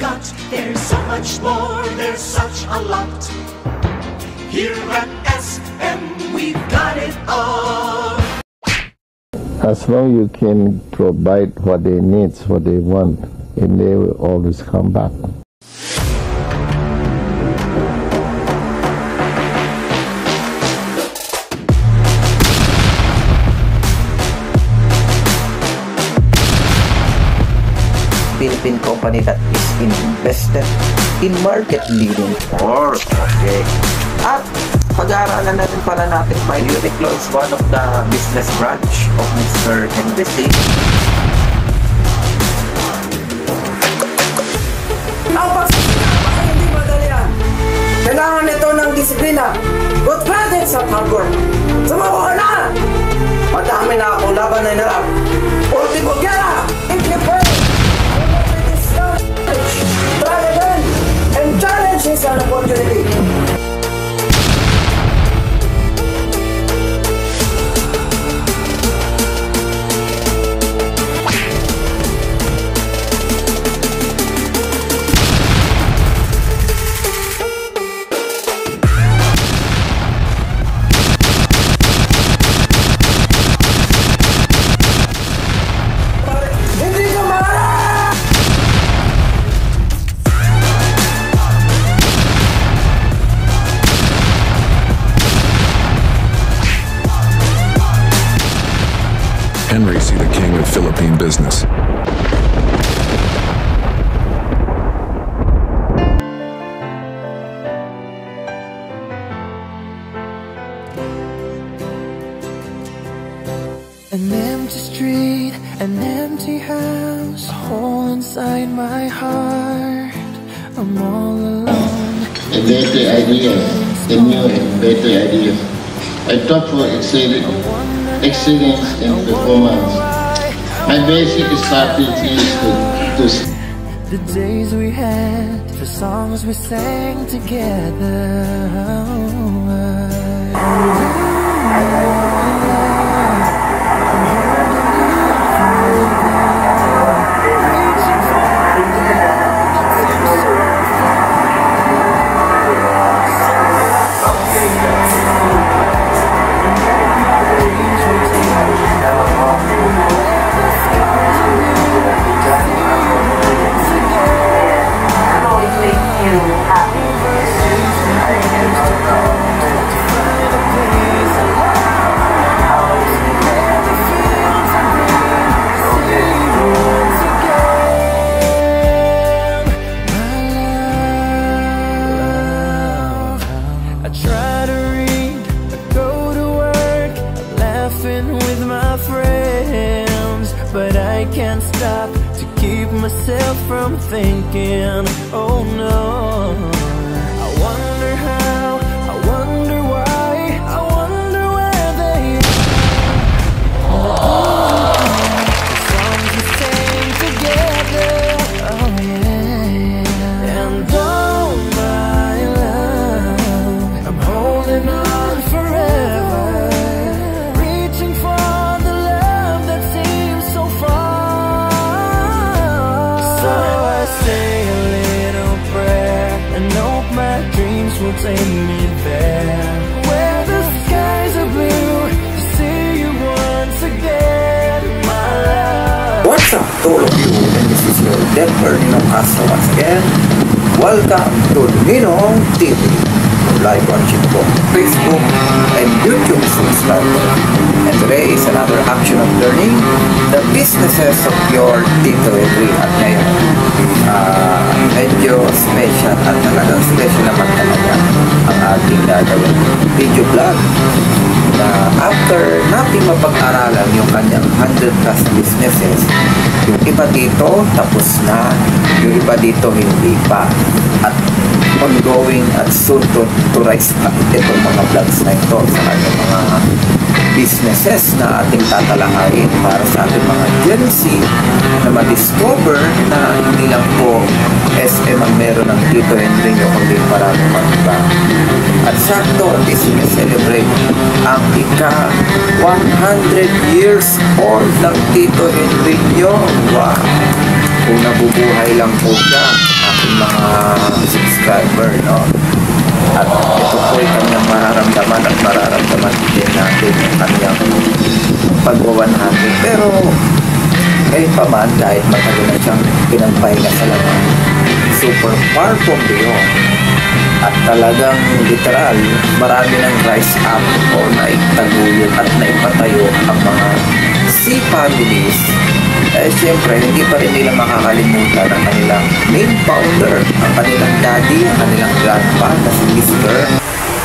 got. There's so much more, there's such a lot. Here at SM, we've got it all. As long as you can provide what they need, what they want, and they will always come back. Philippine company that is invested in market leading course. Okay. At pag-aaralan na rin pala natin by Uniqlo is one of the business branch of Mr. Henry C. Ang pagsisikap ay hindi madali yan. Kailangan ito ng disiplina, good practice at hard work. Sumuko na! Madami na akong laban na inarap. Ultimo gyera! Implipay! Try again! And challenge is an opportunity. Henry C., the king of Philippine business. An empty street, an empty house, a hole inside my heart. I'm all alone. A better idea, a new and better idea. I thought for excellence in performance. My basic strategy is to the days we had, the songs we sang together. But I can't stop to keep myself from thinking, oh no. I wonder how, I wonder why, I wonder where they are. The songs we sang together, oh yeah. And oh my love, I'm holding on forever, reaching for the love that seems so far. So I say a little prayer and hope my dreams will take me there, where the skies are blue, to see you once again, my love. What's up to all of you, and this is your Denver Ninong Castro once again. Welcome to Ninong TV. Live watching po Facebook and YouTube subscriber. And today is another action of learning the businesses of your Tito Henry. At ngayon, medyo special at talagang special naman talaga ang ating gagawin video vlog na after natin mapag-aralan yung kanyang 100+ businesses, yung iba dito tapos na, yung iba dito hindi pa, at ongoing at soon to rise up itong mga vlogs na ito sa kanyang mga businesses na ating tatalakayin para sa ating mga Gen Z na ma-discover na hindi lang po SM ang meron ng Tito Henry nyo, kundi marami mga iba. At sakto, this will celebrate ang ika 100 years old ng Tito Henry nyo. Wow! kung nabubuhay lang po siya, ating mga subscriber, no? At ito po ay kanyang mararamdaman at mararamdaman din natin yung kanyang pag-100. Pero ngayon pa man, kahit matagal na siyang pinagpahinga sa laman, super far from beyond. At talagang literal, marami ng rise up o naitaguyod at naipatayo ang mga C-families. Eh siyempre, hindi pa rin nila makakalimutan ang kanilang main founder, ang kanilang daddy, ang kanilang grandpa na si Mr.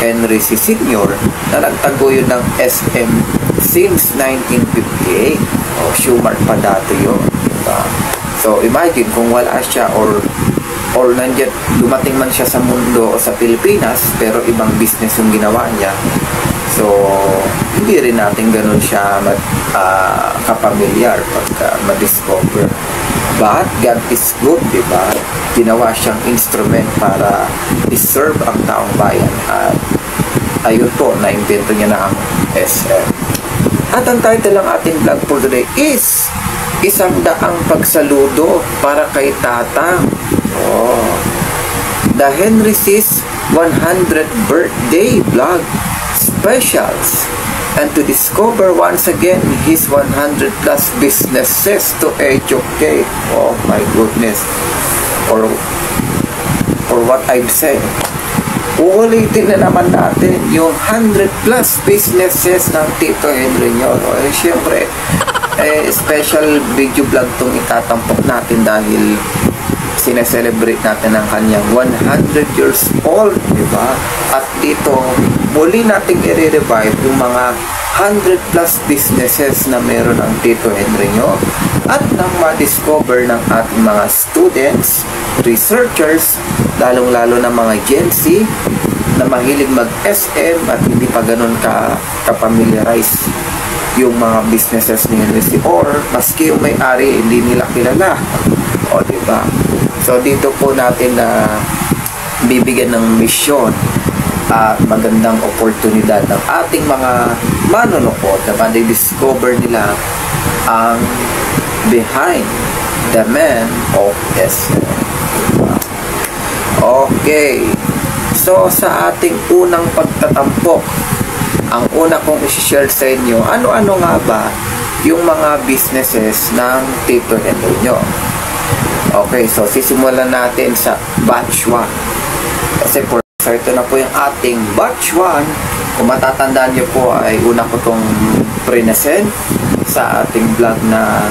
Henry C. Sr. na nagtaguyod ng SM since 1958. O Schumart pa dati yun. Diba? So imagine kung wala siya or nandiyan, dumating man siya sa mundo o sa Pilipinas pero ibang business yung ginawa niya. So, hindi rin natin ganun siya kapamilyar pagka ma-discover. But, God is good, di ba? Ginawa siyang instrument para iserve ang taong bayan. At ayun po, na-invento niya na ang SM. At ang title ng ating vlog for today is Isang Daang Pagsaludo para kay Tatang. Oh, the Henry C's 100th birthday vlog specials, and to discover once again his 100 plus businesses to educate. Oh my goodness, or what I've said, uulitin na naman natin yung 100 plus businesses ng Tito Henry nyo. Eh, syempre, special video vlog tong itatampok natin dahil sineselebrate natin ang kanyang 100 years old, di ba? At dito, muli nating i-revive yung mga 100 plus businesses na meron ang Tito Henry nyo at nang ma-discover ng ating mga students, researchers, lalong-lalo na mga Gen Z na mahilig mag-SM at hindi pa ganun ka-familiarize yung mga businesses ni Henry C. Or maski yung may-ari, hindi nila kilala. O, di ba? So, dito po natin na bibigyan ng misyon at magandang oportunidad ng ating mga manunukod na ma-discover nila ang behind the man of SM. Okay. So, sa ating unang pagtatampok, ang una kong isi-share sa inyo, ano-ano nga ba yung mga businesses ng Tito Henry nyo? Okay, so sisimulan natin sa batch 1. Kasi so ito na po yung ating batch 1. Kung matatandaan nyo po ay una ko itong present sa ating vlog na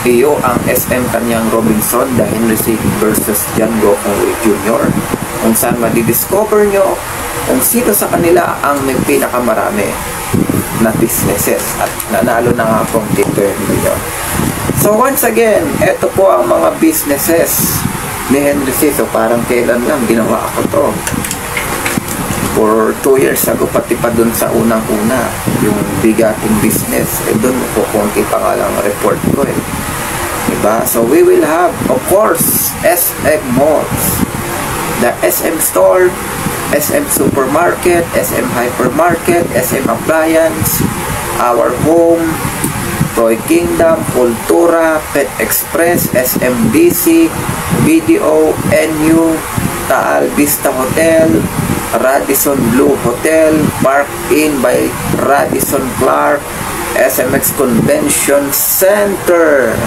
iyo ang SM kanyang Robinson, the Henry C. versus Django Jr. Kung saan madidiscover nyo kung sino sa kanila ang may pinakamarami na businesses at nanalo na nga pong Tito Henry nyo. So once again, ito po ang mga businesses ni Henry C. So parang kailan lang ginawa ako to. For 2 years ago, pati pa dun sa unang-una, yung bigating business, dun po konti pa nga lang report ko eh. Diba? So we will have, of course, SM Malls, the SM Store, SM Supermarket, SM Hypermarket, SM Appliance, Our Home, Roy Kingdom, Kultura, Pet Express, SMDC, BDO, NU, Taal Vista Hotel, Radisson Blue Hotel, Park Inn by Radisson Clark, SMX Convention Center.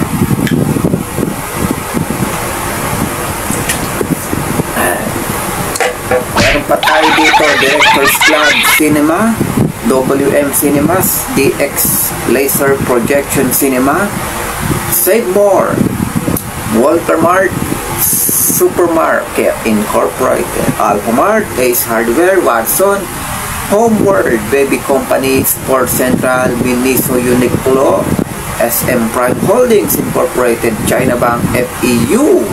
Meron pa tayo dito, Director's Club Cinema, WM Cinemas, DX Laser Projection Cinema, Save More, Walter Mart, Supermarket Incorporated, Alphamart, Ace Hardware, Watson, Homeward, Baby Company, Sport Central, Miniso Uniqlo, SM Prime Holdings Incorporated, China Bank, FEU,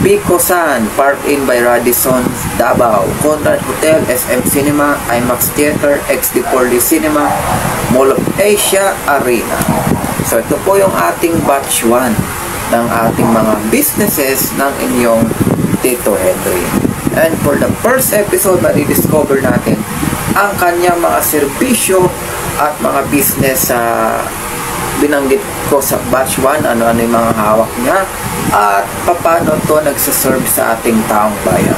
Picosan, Park Inn by Radisson, Davao, Conrad Hotel, SM Cinema, IMAX Theater, XD4D Cinema, Mall of Asia Arena. So ito po yung ating batch 1 ng ating mga businesses ng inyong Tito Henry. And for the first episode, ma-discover natin ang kanyang mga serbisyo at mga business binanggit ko sa batch 1, ano-ano yung mga hawak niya, at paano to nagsaserve sa ating taong bayan.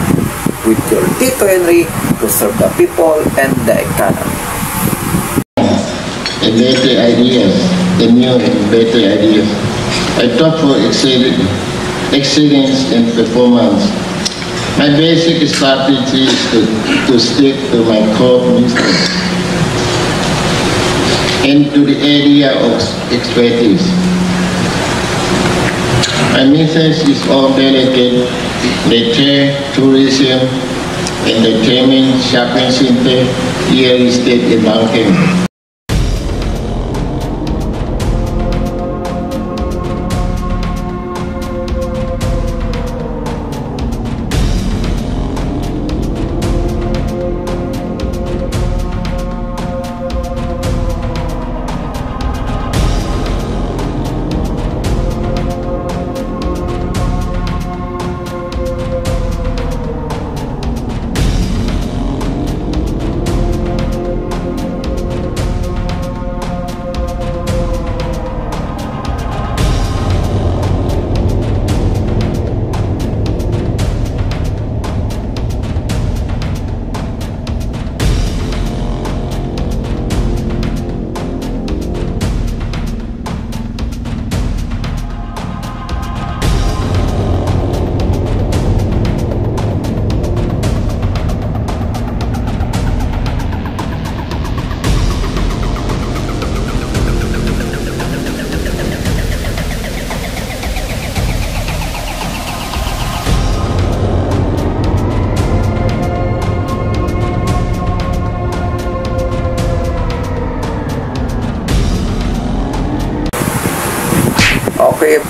With your Tito Henry to serve the people and the economy. And better ideas, the new and better ideas. I thought for excellence in performance. My basic strategy is to stick to my core business and to the area of expertise. My message is all delicate: nature, tourism, entertainment, shopping center, real estate, and banking.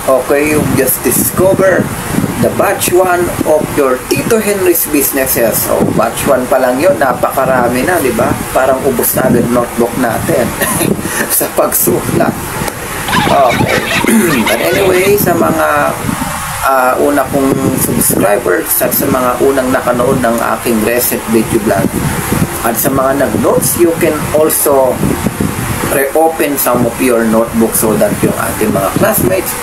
Okay, you just discover the batch 1 of your Tito Henry's businesses. So, batch 1 pa lang yun, napakarami na, di ba? Parang ubos na agad notebook natin sa pagsulat. Okay. But anyway, sa mga una kong subscribers at sa mga unang nakanood ng aking recent video vlog at sa mga nag-notes, you can also reopen some of your notebooks so that yung ating mga classmates,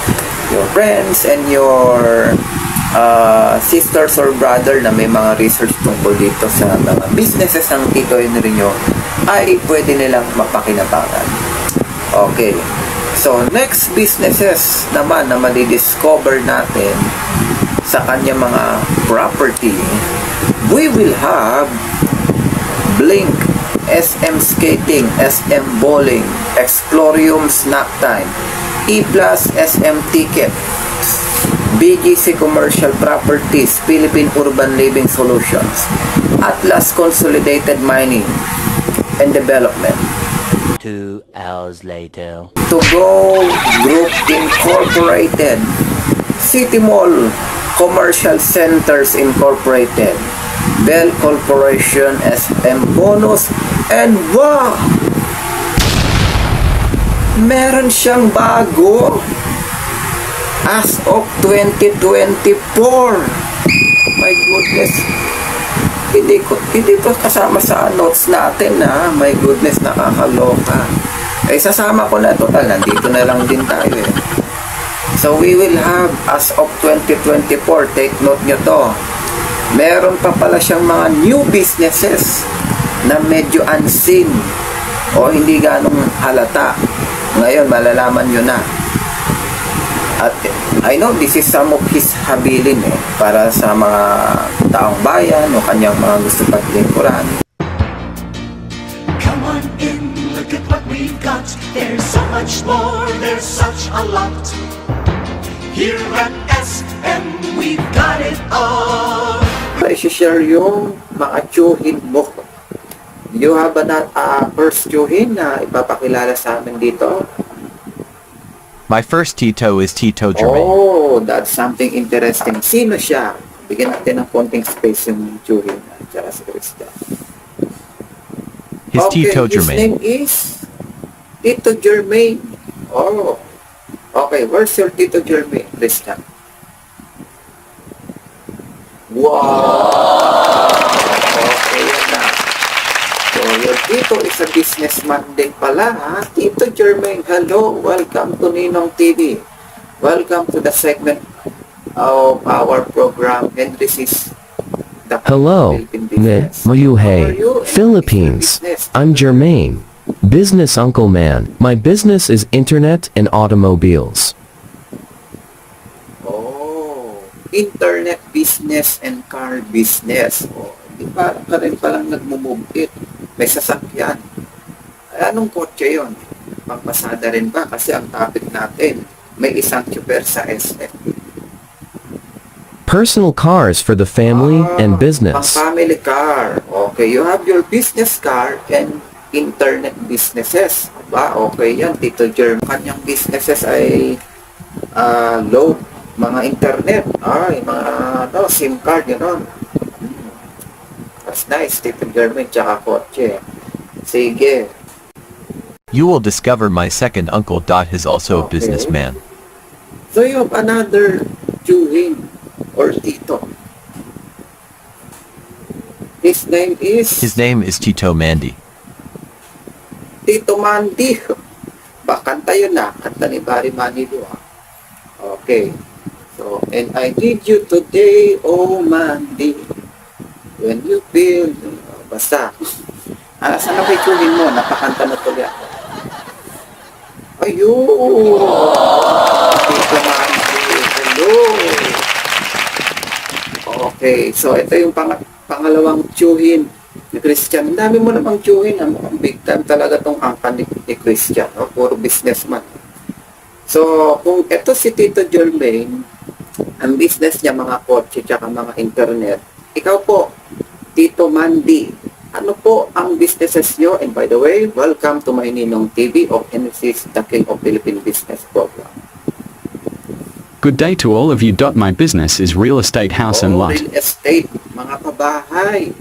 your friends, and your sisters or brother na may mga research tungkol dito sa mga businesses ng Tito Henry nyo ay pwede nilang mapakinabangan. Okay. So, next businesses naman na madidiscover natin sa kanya mga property, we will have Blink, SM Skating, SM Bowling, Explorium Snack Time, E+ SM Ticket, BGC Commercial Properties, Philippine Urban Living Solutions, Atlas Consolidated Mining and Development. 2 hours later. To Go Group Incorporated, City Mall Commercial Centers Incorporated, Bell Corporation, SM Bonus, and wow! Meron siyang bago as of 2024. My goodness. Hindi ko kasama sa notes natin na my goodness, nakakaloka. Eh, sasama ko na. Total, nandito na lang din tayo eh. So, we will have as of 2024, take note nyo to. Meron pa pala siyang mga new businesses na medyo unseen o hindi ganong halata. Ngayon, malalaman nyo na. At I know this is some of his habilin para sa mga taong bayan o kanyang mga gusto paglingkuran. Come on in, look at what we've got. There's so much more, there's such a lot. Here at SM, we've got it all. I-share yung mga tsuhin mo. You have a first tsuhin na ipapakilala sa amin dito? My first Tito is Tito Germain. Oh, that's something interesting. Sino siya? Bigyan natin ng konting space yung tsuhin at saka si Krista. His Tito Germain. His name is Tito Germain. Oh. Okay, where's your Tito Germain, Krista? Wow! Okay, yan na. So, your Tito is a businessman din pala, ha? Tito Jermaine, hello. Welcome to Ninong TV. Welcome to the segment of our program. And this is the Hello, Philippine Business. How are Mayuhe, you? Philippines. Business. I'm Jermaine, business uncle man. My business is internet and automobiles. Oh, internet business and car business. Oh, di pa rin palang nagmumove it. May sasakyan. Anong kotse yun? Pangpasada rin ba? Kasi ang topic natin, may isang super sa SF. Personal cars for the family and business. Pang family car. Okay, you have your business car and internet businesses. Aba, okay yan, Tito Jerm. Kanyang businesses ay load, mga internet, ay, mga SIM card, gano'n. That's nice, Tito Jermaine, tsaka kotse. Sige. You will discover my second uncle. Is also a businessman. So you have another Juhin or Tito. His name is Tito Mandy. Tito Mandy. Bakanta yun na. Kanta ni Barry Manilow. Okay. So, and I need you today, oh Mandy. When you feel, basta. Saan na pituhin mo? Napakanta na tuloy ako. Ayun! Tito Mandy, hello! Okay, so ito yung pangalawang tiyuhin ni Christian. Ang dami mo namang tiyuhin. Ang big time talaga tong angkan ni Christian. Puro businessman. So, kung ito si Tito Jermaine, ang business niya mga kotse tsaka mga internet. Ikaw po, Tito Mandy, ano po ang businesses nyo? And by the way, welcome to my Ninong TV of NSIS, the King of Philippine Business Program. Good day to all of you. My business is real estate, house and lot. Real estate, mga pabahay.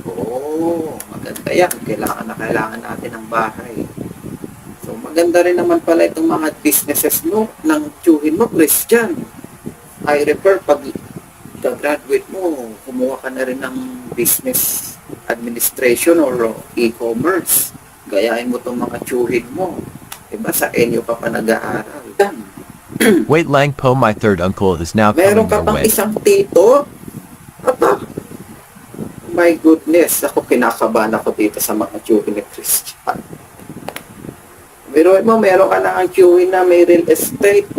Maganda yan. Kailangan natin ng bahay. So, maganda rin naman pala itong mga businesses mo ng tiyuhin mo, Christian. I refer pag graduate mo, kumuha ka na rin ng business administration or e-commerce. Gayahin mo itong mga tiyuhin mo. Diba sa inyo ka pa nag-aaral. Wait lang po, my third uncle is now coming Meron ka your pang way. isang tito? Aba, my goodness, ako kinakabahan ako dito sa mga tiyuhin ni Christian. Pero mo, meron ka na ang tiyuhin na may real estate,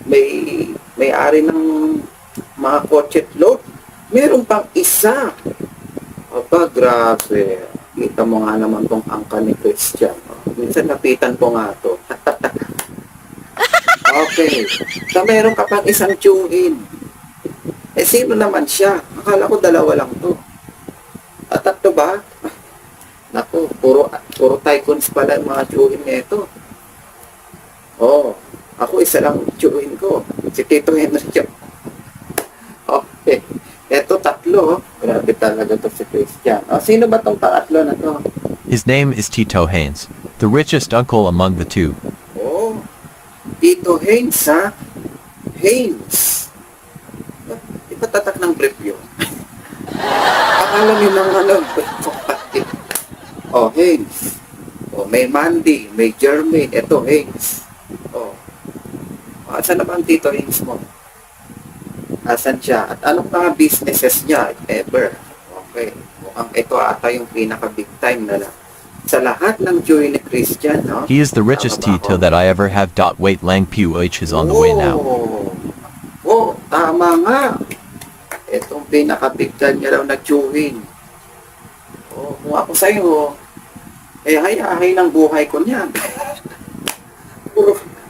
may ari ng mga kotse load. Meron pang isa. Aba, grabe. Kita mo nga naman tong angka ni Christian. Minsan napitan ko nga to. Okay. So, meron ka pang isang tiyuhin. Sino naman siya? Akala ko dalawa lang to. At tatlo ba? Naku, puro tycoons pala yung mga tiyuhin nito. Ako isa lang tiyuhin ko. Si Tito Henry. Okay. Eto tatlo. Grabe talaga to si Christian. Sino ba tong pangatlo na to? His name is Tito Haynes, the richest uncle among the two. Tito Haynes, ha? Haynes. Di ba tatak ng brief yun? Akala nyo ng Haynes. May Mandy, may Jermaine. Ito, Haynes. Asan na ba ang Tito Haynes mo? Asan siya? At anong mga businesses niya, if ever? Okay. Mukhang ito ata yung pinaka-big time na lang. Sa lahat ng Joy ni Christian, no? He is the richest Tito that I ever have. Wait lang PUH is on the way now. Tama nga. Itong pinaka-big time niya daw na Joy. Kung ako sa'yo, hay-hay ng buhay ko niyan.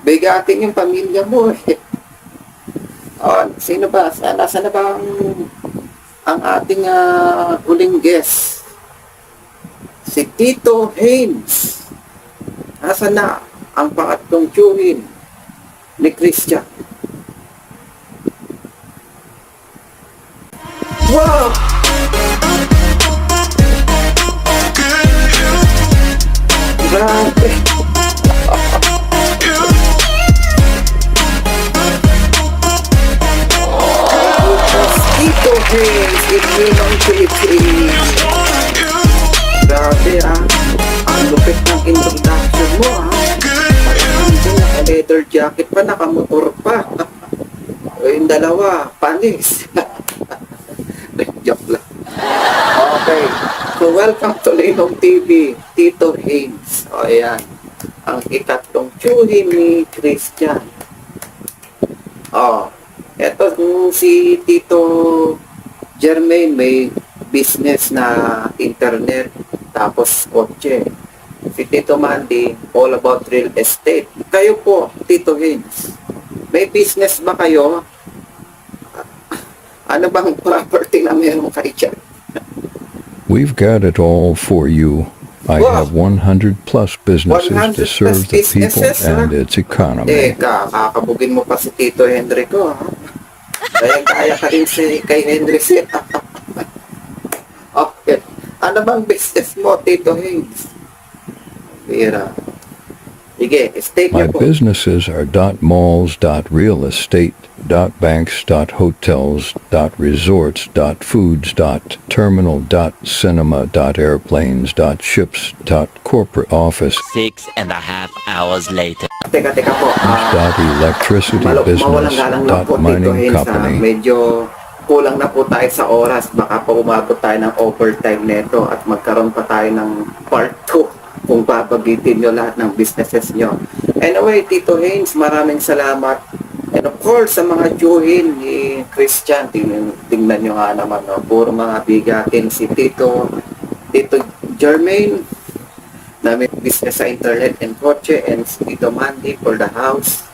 Bigating yung pamilya mo eh. Sino ba? Nasaan na ba ang ating huling guest? Si Tito Haynes. Nasaan na ang pangatlong tiyuhin ni Christian? Wow! Grabe! Tito Haynes, it's Ninong Philippines. Grabe ang umalis. Joke lang. Okay. So, welcome to Linong TV, Tito Haynes. O, ayan. Ang ikatlong tiyuhin ni Christian. O, eto si Tito Jermaine may business na internet, tapos kotse. Si Tito Mandy, all about real estate. Kayo po, Tito Haynes, may business ba kayo? Ano bang property na meron kayo dyan? We've got it all for you. I have 100 plus businesses to serve the people and its economy. Kakabugin mo pa si Tito Henry ko, ha? Kaya ka rin kay Henry siya. Okay. Ano bang business mo, Tito Haynes? Bira. Sige, stay My businesses are .malls, .realestate, .banks, .hotels, .resorts, .foods, .terminal, .cinema, .airplanes, .ships, .corporate office. 6.5 hours later. Teka po. .electricity business, .mining company. Medyo kulang na po tayo sa oras. Baka pa umabot tayo ng overtime neto at magkaroon pa tayo ng part 2 kung papagitin nyo lahat ng businesses nyo. Anyway, Tito Haynes, maraming salamat. And of course, sa mga tiyuhin ni Christian, tingnan nyo nga naman, no? Puro mga bigatin si Tito Jermaine, na may business sa internet and kotse, and si Tito Mandy for the house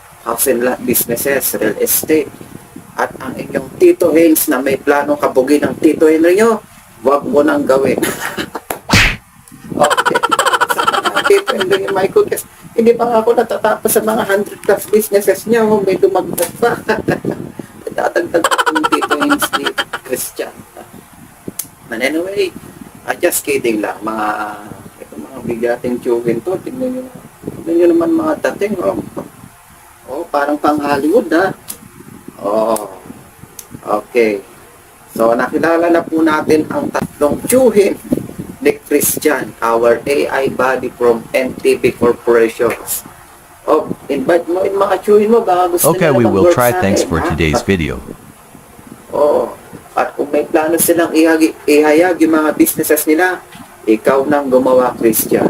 and lot businesses, real estate. At ang inyong Tito Haynes na may planong kabugin ng Tito Henry nyo, wag mo nang gawin. Okay. Tito Henry, my goodness, hindi pa nga ako natatapos sa mga 100 plus businesses niya, may dumagdag pa. Tatagdag ng Tito Haynes ni Christian. But anyway, just kidding lang, mga bigating tiyuhin to, tignan nyo naman mga dating, parang pang Hollywood, ha? Okay. So, nakilala na po natin ang tatlong tiyuhin ni Christian, our AI body from NTV Corporations. Invite mo yung mga tiyuhin mo, baka gusto Okay, we will try. Thanks for today's video. At kung may plano silang ihayag yung mga businesses nila, ikaw nang gumawa, Christian.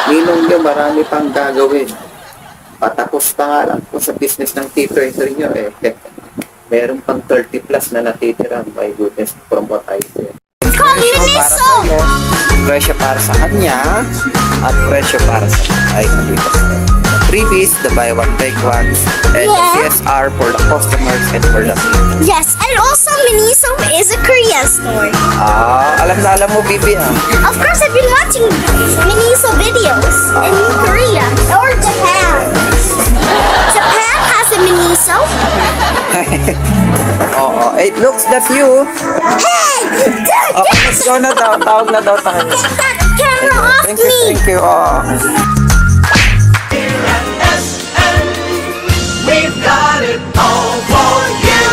Ninong nyo, marami pang gagawin. Patapos pa nga lang po sa business ng Tito Henry nyo, meron pang 30 plus na natitira. My goodness, from what I said. Presyo para sa kanya at presyo para sa freebies, the buy one take one, and the CSR for the customers and for the people. Yes, and also Miniso is a Korean store. Alam na alam mo, Bibi, ha? Of course, I've been watching Miniso videos in Korea or Japan. Japan has a Miniso. It looks that's you. Hey! Let's go na daw. Tawag na daw tayo. Get that camera off me! Thank you. Here at SM, we've got it all for you.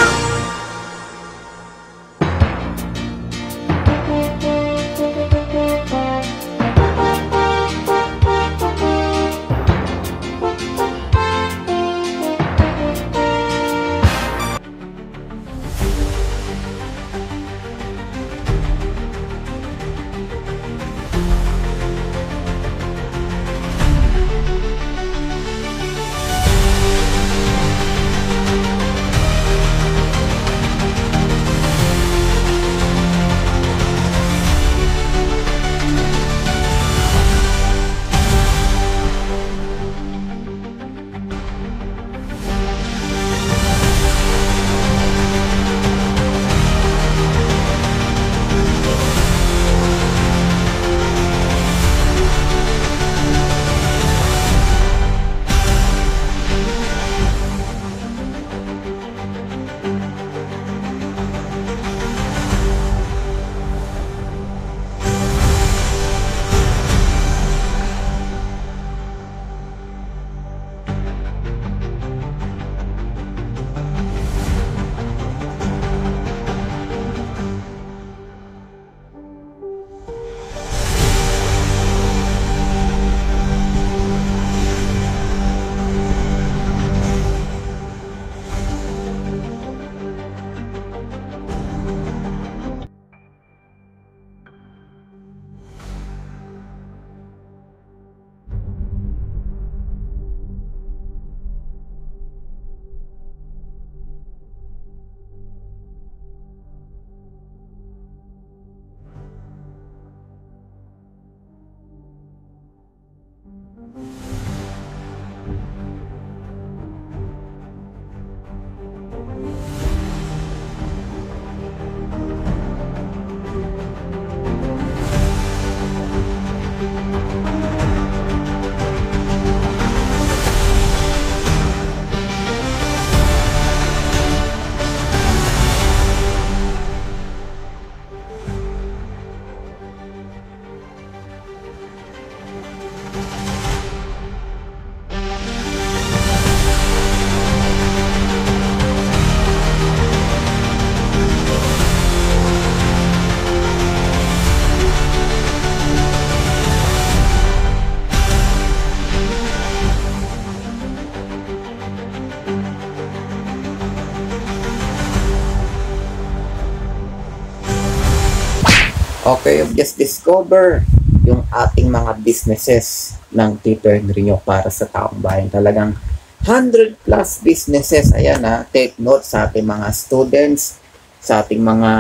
Okay, just discover yung ating mga businesses ng Tito Henry para sa taong bayan. Talagang 100 plus businesses. Ayan take note sa ating mga students, sa ating mga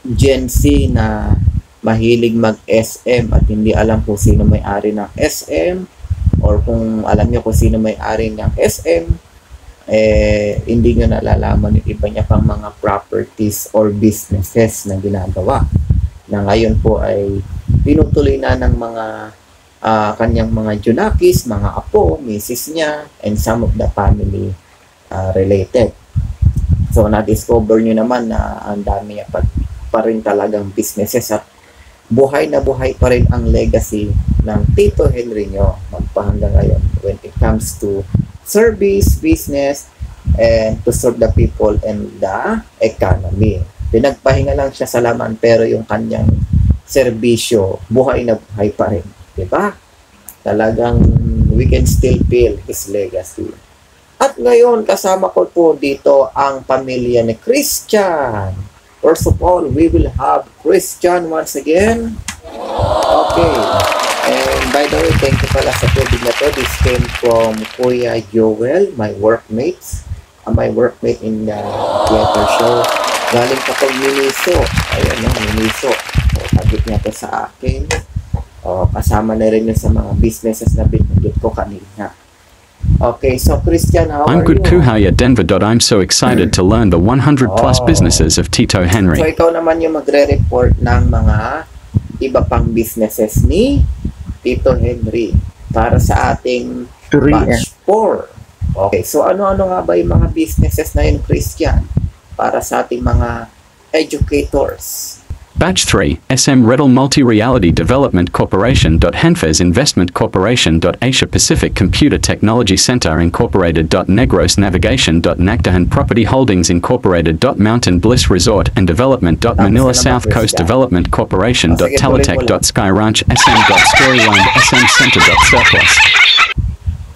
Gen Z na mahilig mag-SM at hindi alam kung sino may-ari ng SM, or kung alam nyo kung sino may-ari ng SM, hindi nyo nalalaman yung iba niya pang mga properties or businesses na ginagawa. Na ngayon po ay pinutuloy na ng mga kanyang mga junakis, mga apo, misis niya, and some of the family related. So, na-discover nyo naman na ang dami niya pa rin talagang businesses at buhay na buhay pa rin ang legacy ng Tito Henry nyo magpahanggang ngayon when it comes to service, business, and to serve the people and the economy. Pinagpahinga lang siya sa laman pero yung kanyang serbisyo, buhay na buhay pa rin. Diba? Talagang we can still feel his legacy. At ngayon, kasama ko po dito ang pamilya ni Christian. First of all, we will have Christian once again. Okay. And by the way, thank you pala sa tubig na to. This came from Kuya Joel, my workmate in the theater show. Galing pa po Miniso. Ayan Miniso. So, tagit niya to sa akin. Kasama na rin yun sa mga businesses na binigit ko kanina. Okay, so Christian, how I'm are good, you? Kuhaya Denver. I'm so excited to learn the 100 plus businesses of Tito Henry. So ikaw naman yung magre-report ng mga iba pang businesses ni Tito Henry para sa ating batch 4. Okay, so ano-ano nga ba yung mga businesses na yun, Christian? Para sa ating mga educators. Batch 3, SM Redel Multi-Reality Development Corporation. Henfez Investment Corporation. Asia Pacific Computer Technology Center Incorporated. Negros Navigation. Nagdahan Property Holdings Incorporated. Mountain Bliss Resort and Development. Manila South Coast Development Corporation. Teletech. Sky Ranch SM. Storyland SM Center. Surplus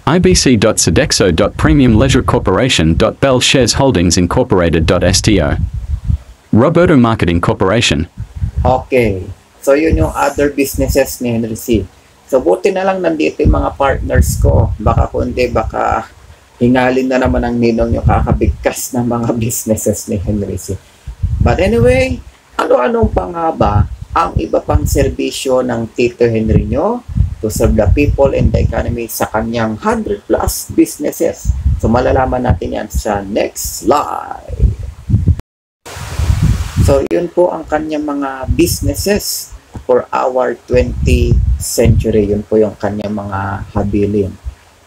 IBC. Sodexo. Premium Leisure Corporation. Bell Shares Holdings Incorporated. STO Roberto Marketing Corporation. Okay. So, yun yung other businesses ni Henry C. So, buti na lang nandito yung mga partners ko. Baka kundi, baka hingalin na naman ang ninong yung kakabigkas ng mga businesses ni Henry C. But anyway, ano-anong pa nga ba ang iba pang serbisyo ng Tito Henry nyo to serve the people and the economy sa kanyang 100 plus businesses? So, malalaman natin yan sa next slide. So, yun po ang kanyang mga businesses for our 20th century. Yun po yung kanyang mga habilin.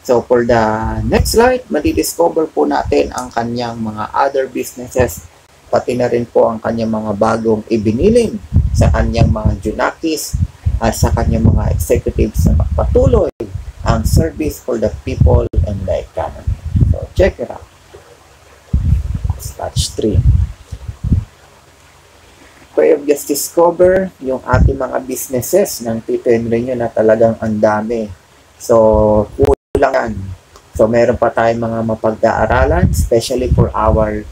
So, for the next slide, madidiscover po natin ang kanyang mga other businesses, pati na rin po ang kanyang mga bagong ibinilin sa kanyang mga junakis at sa kanyang mga executives na magpatuloy ang service for the people and the economy. So, check it out. Batch 3. We have just discover yung ating mga businesses ng Tito Henry nyo na talagang ang dami. So, kulang yan. So, meron pa tayong mga mapag-aaralan, especially for our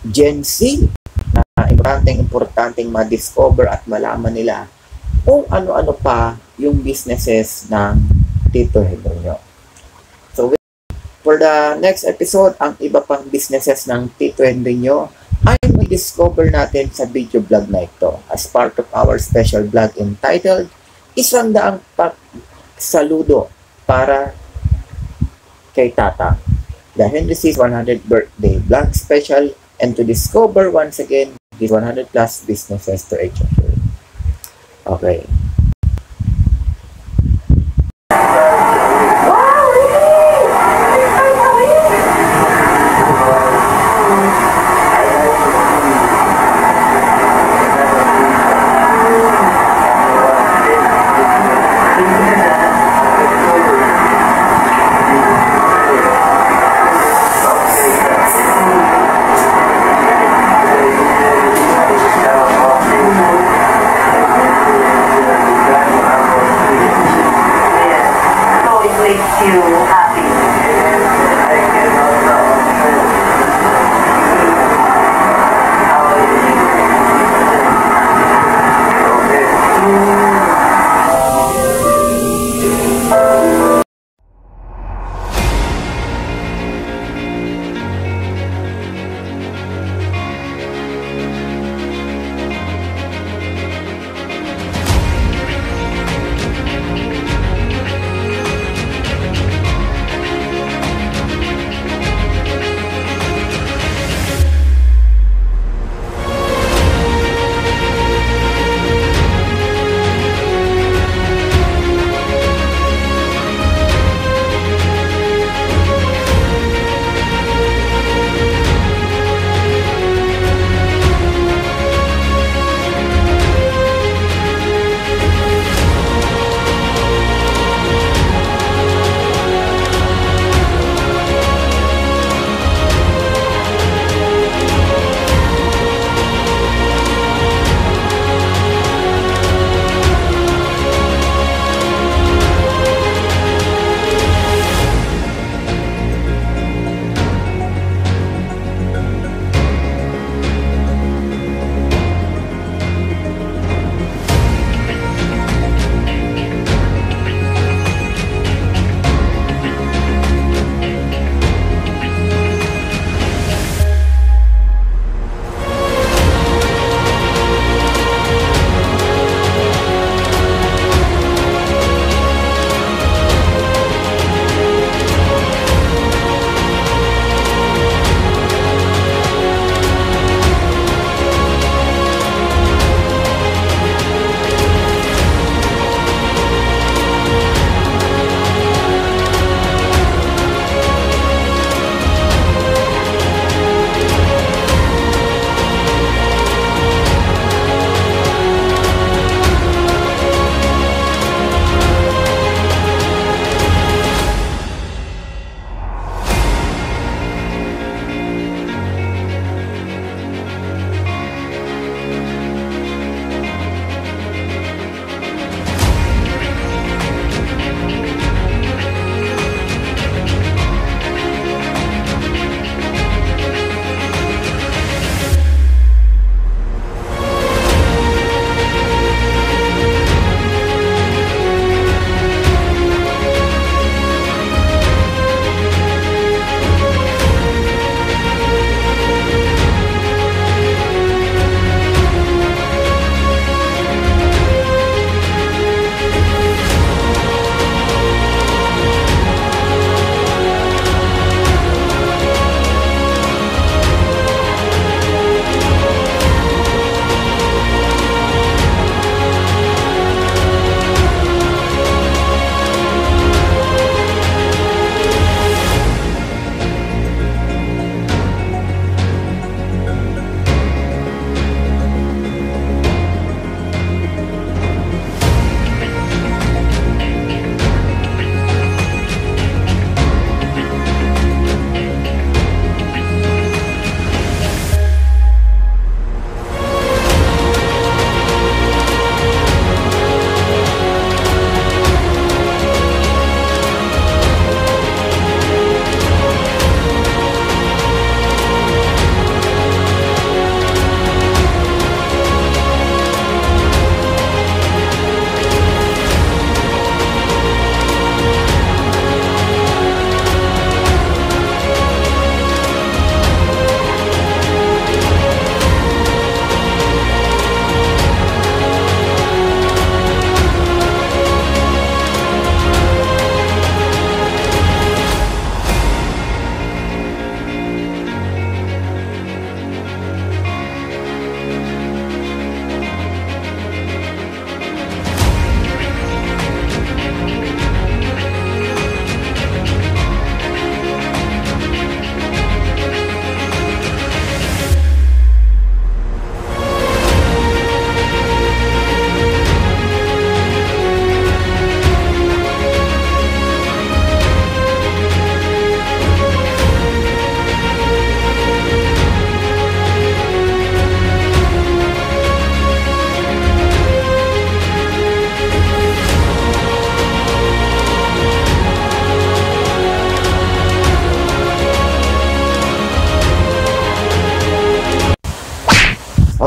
Gen Z, na importanteng ma-discover at malaman nila kung ano-ano pa yung businesses ng Tito Henry nyo. So, for the next episode, ang iba pang businesses ng Tito Henry nyo ay may-discover natin sa video vlog na ito as part of our special vlog entitled 100 Saludo para kay Tata, the Henry C's 100th birthday vlog special, and to discover once again his 100 plus businesses to each other. Okay.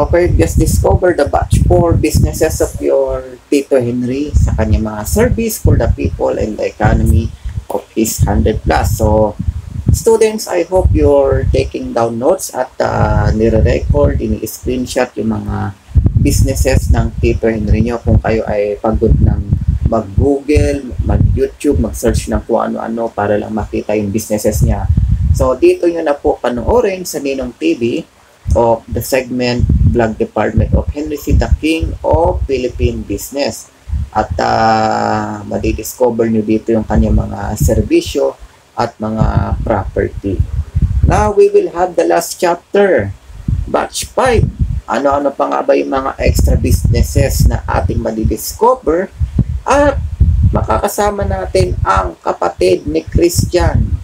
Okay, just discover the batch 4 businesses of your Tito Henry sa kanyang mga service for the people and the economy of his 100 plus. So, students, I hope you're taking down notes at nire-record, ini-screenshot yung mga businesses ng Tito Henry nyo kung kayo ay pagod ng mag-Google, mag-YouTube, mag-search ng kung ano-ano para lang makita yung businesses niya. So, dito nyo na po panoorin sa Ninong TV of the segment Vlog Department of Henry C. the King of Philippine Business. At madidiscover nyo dito yung kanyang mga serbisyo at mga property. Now, we will have the last chapter, Batch 5. Ano-ano pa nga ba yung mga extra businesses na ating madidiscover? At makakasama natin ang kapatid ni Christian.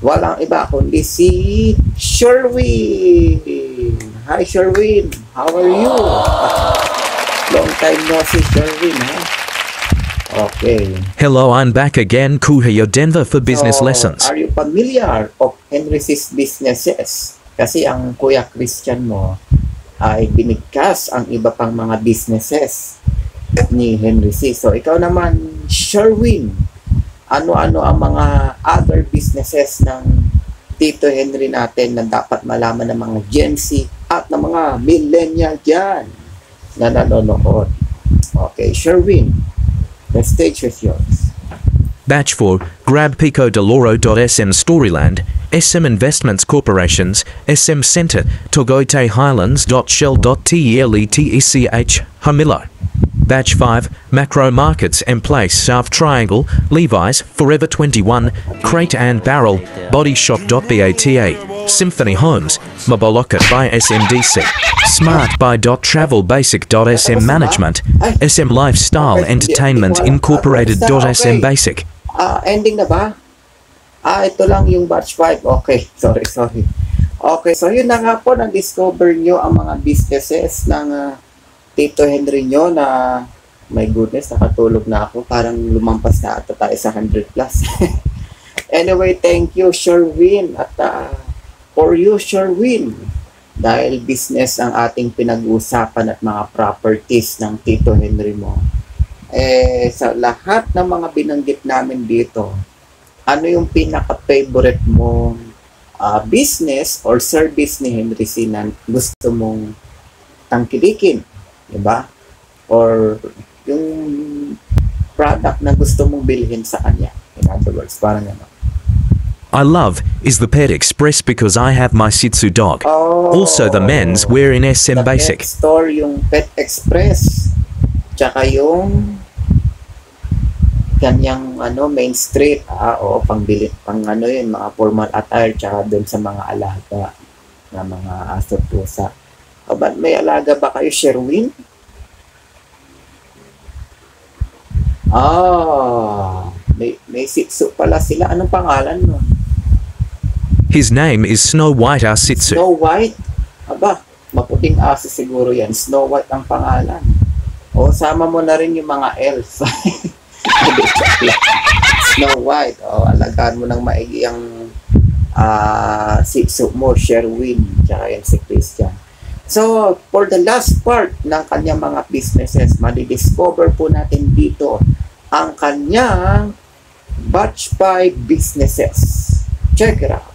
Walang iba kundi si Sherwin. Hi Sherwin, how are you? Long time no see, Sherwin, ha? Okay. Hello, I'm back again, Kuya Denver for business lessons. Are you familiar of Henry C's businesses? Kasi ang Kuya Christian mo ay binigkas ang iba pang mga businesses ni Henry C. So, ikaw naman, Sherwin, ano-ano ang mga other businesses ng Tito Henry natin na dapat malaman ng mga Gen Z at ng mga millennial dyan na nanonood? Okay, Sherwin, the stage is yours. Batch 4, Grab Pico Deloro.sm Storyland, SM Investments Corporations, SM Center, Togote Highlands.shell.teltech, Humilo. Batch 5, Macro Markets and Place South Triangle, Levi's, Forever 21, Crate and Barrel, Bodyshop.bata, Symphony Homes, Maboloka by SMDC, Smart by Travel Basic.sm Management, SM Lifestyle Entertainment Incorporated.sm Basic. Ending na ba? Ito lang yung batch 5. Okay, sorry. Okay, so yun na nga po, na-discover nyo ang mga businesses ng Tito Henry nyo na, my goodness, nakatulog na ako. Parang lumampas na ata tayo sa 100 plus. Anyway, thank you, Sherwin. At for you, Sherwin, dahil business ang ating pinag-uusapan at mga properties ng Tito Henry mo, sa lahat ng mga binanggit namin dito, ano yung pinaka-favorite mo business or service ni Henry C na gusto mong tangkilikin? Diba? Or yung product na gusto mong bilhin sa kanya. In other words, parang ano. I love is the Pet Express because I have my Shih Tzu dog. Also the men's wear in SM Basic. Pet store, yung Pet Express. Tsaka yung kanyang Main Street. Oo, pangbilit, pang yun, mga formal attire, tsaka doon sa mga alaga na mga aso pusa. Ba't may alaga ba kayo, Sherwin? May Shih Tzu pala sila. Anong pangalan mo? His name is Snow White, our Shih Tzu. Snow White? Aba, maputing aso siguro yan. Snow White ang pangalan. O, sama mo na rin yung mga elf. Snow White. O, alagaan mo ng maigi ang Shih Tzu mo, Sherwin. Tsaka yan si Christian. So, for the last part ng kanyang mga businesses, madidiscover po natin dito ang kanyang batch 5 businesses. Check it out.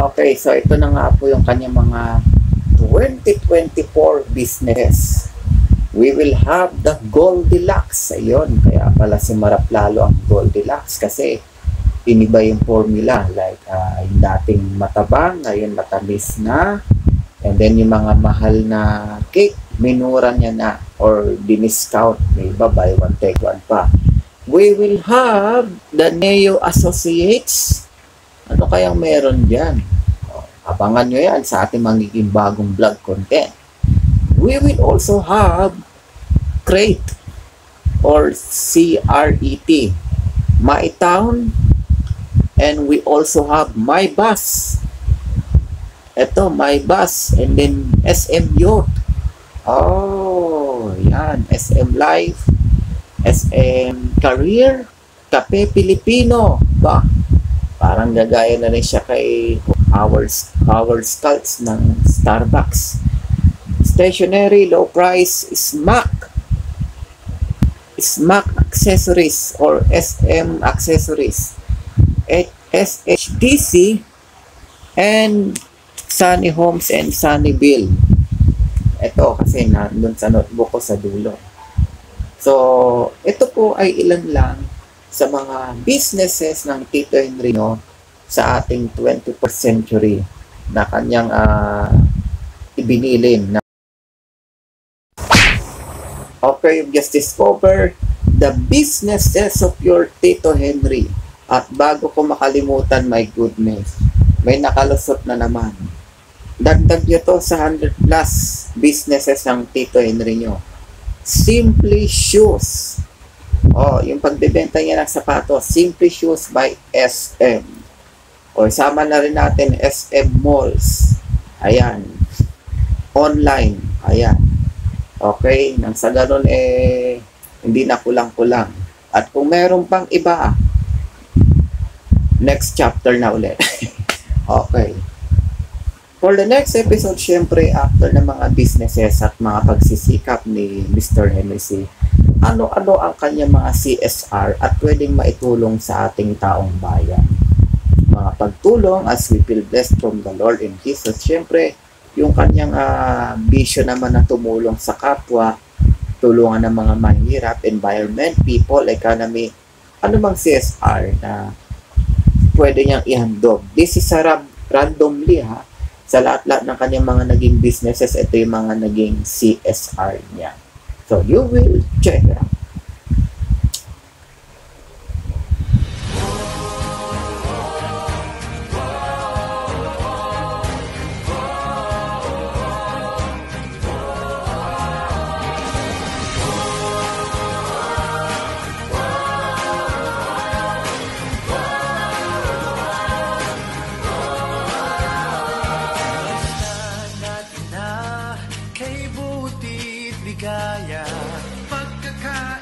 Okay, so ito na nga po yung kanyang mga 2024 business. We will have the Goldilocks. Ayun, kaya pala si Marap lalo ang Goldilocks kasi iniba yung formula. Like, yung dating matabang, ngayon matamis na. And then yung mga mahal na cake, minura niya na or diniscount. May iba, buy one, take one pa. We will have the Neo Associates. Ano kayang meron dyan? Abangan nyo yan sa ating magiging bagong vlog content. We will also have Crate or CRET, My Town, and we also have My Bus. Ito, My Bus, and then SM Youth. Oh, yan. SM Life, SM Career, Kape Pilipino. Ba? Parang gagaya na rin siya kay Howard Schultz ng Starbucks. Stationery, low price, Smack Accessories or SM Accessories, SHDC, and Sunny Homes and Sunny Bill. Ito kasi nandun sa notebook ko sa dulo. So, ito po ay ilan lang sa mga businesses ng Tito Henry no, sa ating 21st century na kanyang ibinilin. Okay, you've just discovered the businesses of your Tito Henry. At bago ko makalimutan, my goodness, may nakalusot na naman. Dagdag nyo to sa 100 plus businesses ng Tito Henry nyo. Simply Shoes. Oh, yung pagbebenta niya ng sapatos, Simply Shoes by SM. O, sama na rin natin SM Malls. Ayan. Online. Ayan. Okay, nang sa ganun hindi na kulang-kulang. At kung meron pang iba, next chapter na ulit. Okay. For the next episode, syempre, after ng mga businesses at mga pagsisikap ni Mr. Henry C, ano-ano ang kanyang mga CSR at pwedeng maitulong sa ating taong bayan. Mga pagtulong as we feel blessed from the Lord in Jesus. Syempre, yung kanyang vision naman na tumulong sa kapwa, tulungan ng mga mahirap, environment, people, economy, ano mang CSR na pwede niyang ihandog. This is randomly ha, sa lahat-lahat ng kanyang mga naging businesses, ito yung mga naging CSR niya. So you will check it out. Kay buti't ligaya, pagkakain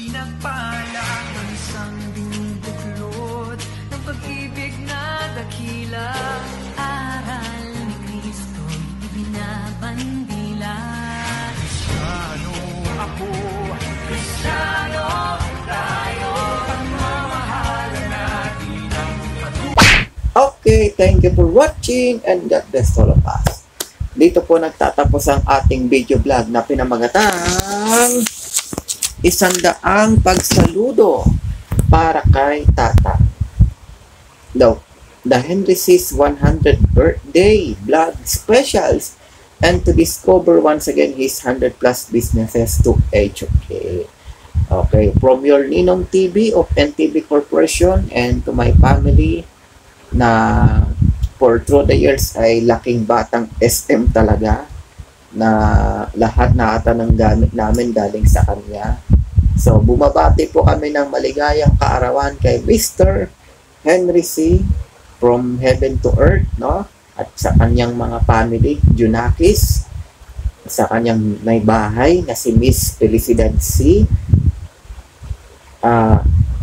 pinagpala ang isang binubuklod ng pag-ibig na dakila. Aral ni Kristo'y ibinabandila. Kristiyano ako, Kristiyano tayo, pagmamahalan natin ang Okay, thank you for watching and God bless all of us. Dito po nagtatapos ang ating video vlog na pinamagatang 100 pagsaludo para kay Tata. The Henry C's 100th birthday vlog specials and to discover once again his 100 plus businesses to HOK. Okay, from your Ninong TV of NTV Corporation and to my family na for through the years ay laking batang SM talaga na lahat na ata ng gamit namin galing sa kanya. So bumabati po kami ng maligayang kaarawan kay Mr. Henry C. from heaven to earth, no? At sa kanyang mga family, Junakis, sa kanyang may bahay na si Miss Felicidad C.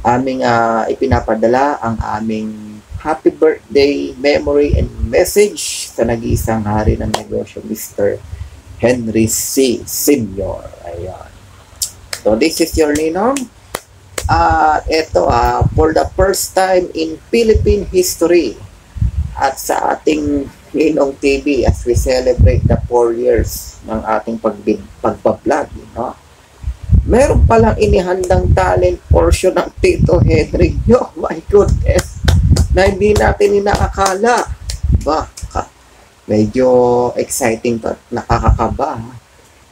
Aming ipinapadala ang aming happy birthday memory and message sa nag-iisang hari ng negosyo, Mr. Henry C. Sr. Ayan. So, this is your Ninong. Ito, for the first time in Philippine history at sa ating Ninong TV as we celebrate the 4 years ng ating pagbablog, no? Meron palang inihandang talent portion ng Tito Henry. Oh my goodness! Na hindi natin inaakala. Medyo exciting to, nakakakaba.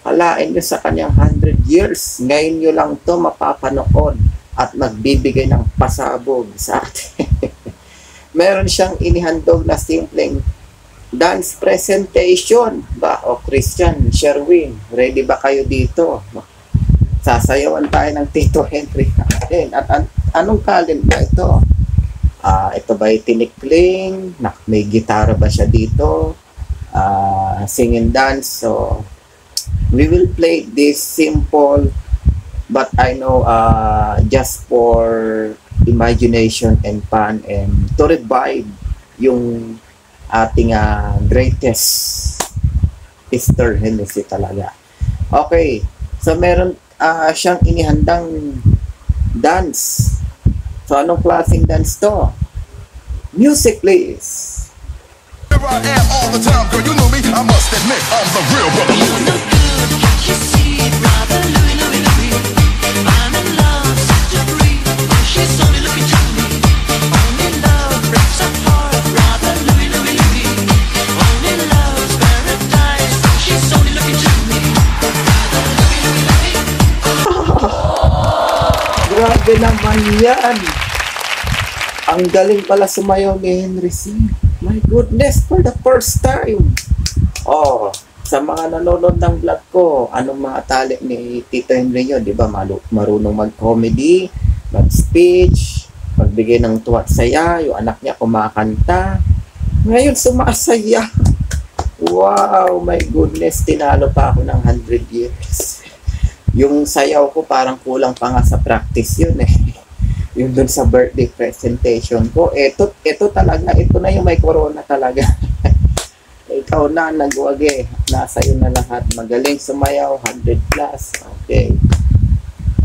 Alain nyo sa kanyang 100 years, ngayon nyo lang to mapapanood at magbibigay ng pasabog sa atin. Meron siyang inihandog na simpleng dance presentation. O Christian, Sherwin, ready ba kayo dito? Sasayawan tayo ng Tito Henry natin. At anong talent ba ito? Ito ba'y tinikling? May gitara ba siya dito? Sing and dance. So, we will play this simple but I know just for imagination and fun and to revive yung ating greatest Mr. Henry talaga. Okay, so meron siyang inihandang dance. So, anong klaseng dance to? Music, please. Here I am all the time, girl, you know me, I must admit, I'm the real brother. You look good, can't you see, brother Louie, Louie, Louie. I'm in love, such a breeze, she's only looking to me. Only love breaks our heart, brother Louie, Louie, Louie. Only love's paradise, she's only looking to me. Brother Louie, Louie, Louie. Grabe naman yan. Ang galing pala sumayaw ni Henry C. My goodness, for the first time. Oh, sa mga nanonood ng vlog ko, anong mga talent ni Tito Henry nyo? Di ba marunong mag-comedy, mag-speech, magbigay ng tuwa at saya, yung anak niya kumakanta. Ngayon sumasaya. Wow, my goodness, tinalo pa ako ng 100 years. Yung sayaw ko parang kulang pa nga sa practice yun eh. Yung dun sa birthday presentation ko, ito talaga, ito na yung may corona talaga. Ikaw na, nagwagi. Nasa iyo na lahat. Magaling sumayaw, 100 plus. Okay.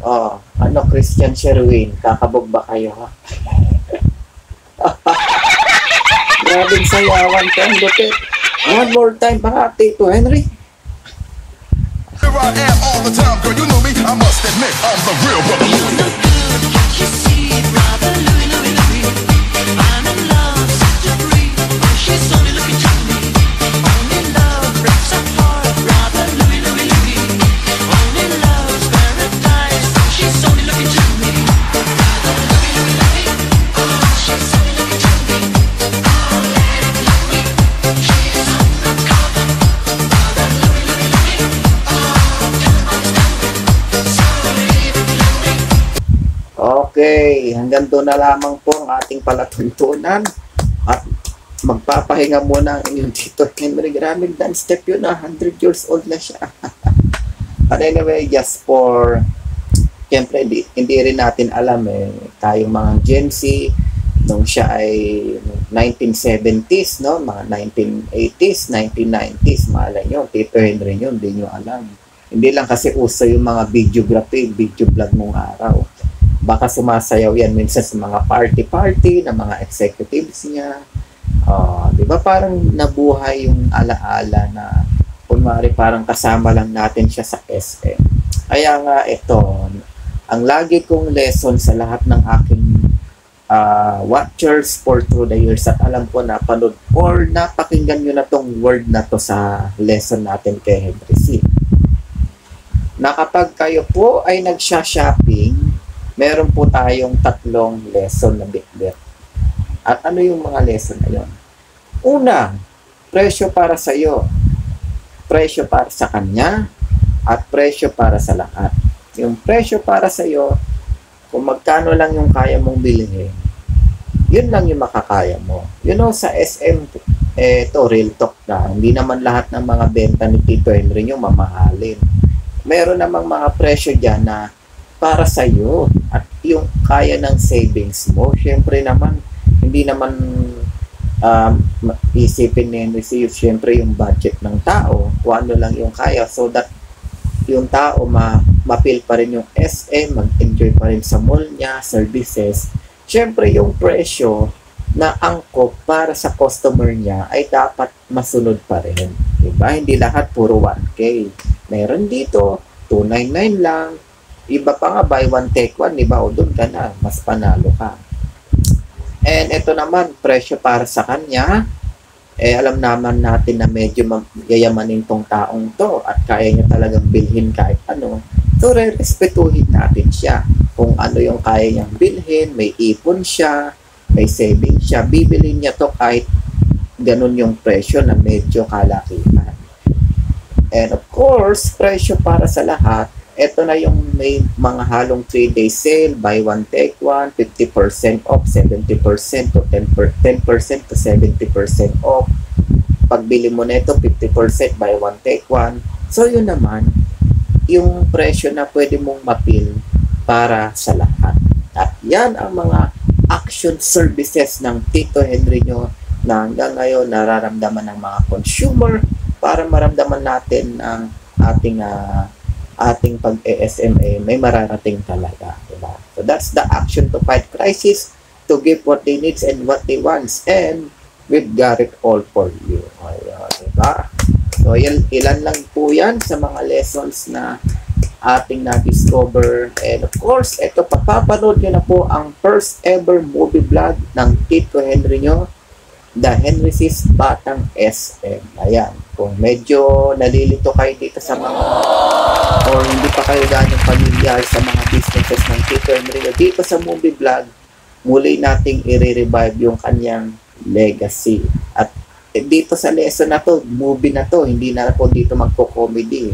Oh, ano, Christian Sherwin, kakabog ba kayo, ha? Grabing sayawan ka, lupit. One more time, pa Tito Henry. Here I am all the time, girl, you know me, I must admit, I'm the real brother. You look good, can't you see, brother Louie, Louie, Louie. I'm in love, such a breeze, she's only looking to me. Only love breaks our heart, brother Louie, Louie, Louie. Only love's paradise, she's only looking to me. Brother Louie, Louie, Louie. She's only looking to me. Oh, Lady Louie, she's on the cover. Brother Louie, Louie, Louie. Okay, hanggang doon na lamang po ang ating palatuntunan at magpapahinga muna ang inyong Tito Henry. Maraming dance step yun, 100 years old na siya. But anyway, just for Siyempre, hindi rin natin alam tayong mga Gen Z, nung siya ay 1970s, no? Mga 1980s, 1990s, malay nyo, Tito Henry nyo, hindi nyo alam. Hindi lang kasi uso yung mga videography, video vlog nung araw. Baka sumasayaw yan minsan sa mga party-party ng mga executives niya. Di ba parang nabuhay yung alaala na kunwari parang kasama lang natin siya sa SM. Kaya nga ito, ang lagi kong lesson sa lahat ng aking watchers for through the years at alam ko napanood or napakinggan nyo na tong word na to sa lesson natin kay Henry C. Na kapag kayo po ay nagsha-shopping, meron po tayong 3 lesson na bit-bit. At ano yung mga lesson na yon? Una, presyo para sa iyo, presyo para sa kanya, at presyo para sa lahat. Yung presyo para sa iyo, kung magkano lang yung kaya mong bilhin, yun lang yung makakaya mo. You know, sa SM, ito, real talk na. Hindi naman lahat ng mga benta ni Tito Henry yung mamahalin. Meron namang mga presyo dyan na para sa iyo at yung kaya ng savings mo. Siyempre naman, hindi naman isipin ni Henry C. Siyempre yung budget ng tao, kung ano lang yung kaya, so that yung tao ma-feel pa rin yung SM, mag-enjoy pa rin sa mall niya, services. Siyempre yung presyo na angkop para sa customer niya ay dapat masunod pa rin. Diba? Hindi lahat puro 1K. Meron dito, 299 lang. Iba pa nga, buy one take one, diba? O doon ka na, mas panalo ka. And ito naman, presyo para sa kanya, alam naman natin na medyo yayamanin tong taong to at kaya niya talagang bilhin kahit ano. So, respetuhin natin siya. Kung ano yung kaya niyang bilhin, may ipon siya, may saving siya, bibilin niya to kahit ganun yung presyo na medyo kalakihan. And of course, presyo para sa lahat, ito na yung may mga halong 3-day sale, buy one take one, 50% off, 70% to 10% to 70% off. Pagbili mo na ito, 50% buy one take one. So yun naman, yung presyo na pwede mong mapil para sa lahat. At yan ang mga action services ng Tito Henry nyo na hanggang ngayon nararamdaman ng mga consumer para maramdaman natin ang ating pag-ESMA may mararating talaga, diba? So that's the action to fight crisis, to give what they need and what they want, and we've got it all for you. Ayan, diba? So ilan lang po yan sa mga lessons na ating na-discover. And of course, ito, papapanood nyo na po ang first ever movie vlog ng Tito Henry nyo, The Henry C's Batang SM. Ayan, kung medyo nalilito kayo dito sa mga or hindi pa kayo gano'ng pamilyar sa mga businesses ng Tito Henry dito sa movie vlog, muli nating i-revive yung kanyang legacy. At dito sa lesson na to, movie na to, hindi na po dito magko-comedy.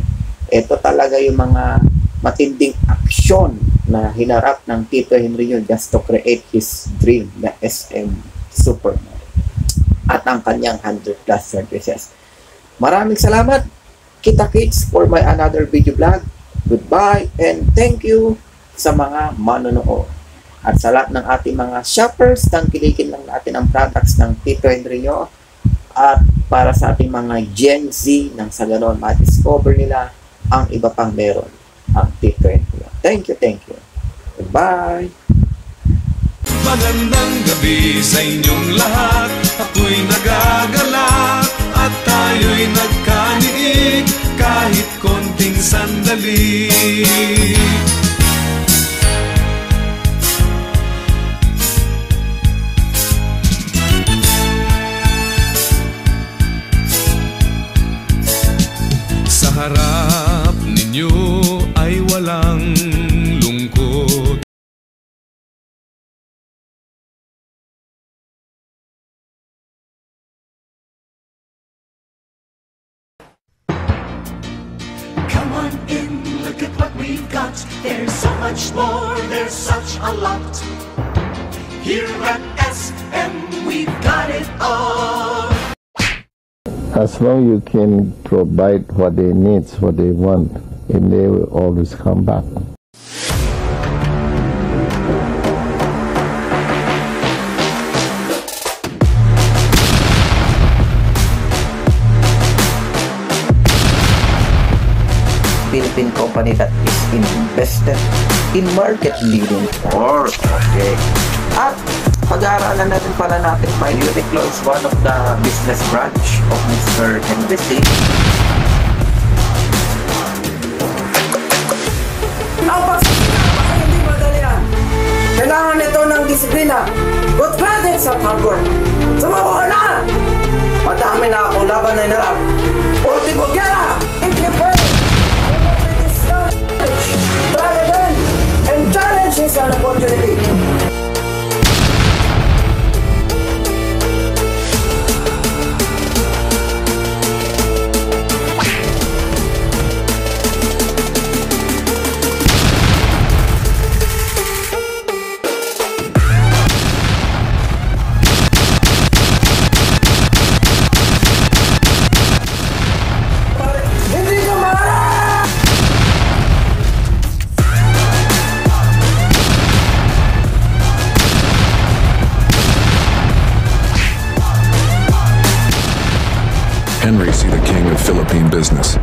Ito talaga yung mga matinding aksyon na hinarap ng Tito Henry yun just to create his dream, the SM Superman. At ang kanyang 100+ services. Maraming salamat, Kita Kids, for my another video vlog. Goodbye and thank you sa mga manonood. At sa lahat ng ating mga shoppers, tangkilikin lang natin ang products ng Tito Henry nyo. At para sa ating mga Gen Z, nang sa ganon, ma-discover nila ang iba pang meron ang Tito Henry. Thank you, thank you. Goodbye. Magandang gabi sa inyong lahat. Ako'y nagagalak at tayo'y nagkaniig kahit konting sandali. Sa harap ninyo ay walang lungkot. Come on in, look at what we've got. There's so much more, there's such a lot. Here at SM, we've got it all. As long you can provide what they need, what they want, and they will always come back. company that is invested in market-leading core. Okay. At pag-aaralan na rin pala natin by Uniqlo is one of the business branch of Mr. NBC. Ang pagsisikap ay hindi madali yan. Kailangan nito ng disiplina. Good credit sa hard work. Sumama ka na! Madami na ako laban na inarap. Ultimo gera! If you pray, you will be discouraged. Try again, and challenge is an opportunity. Henry C., the king of Philippine business.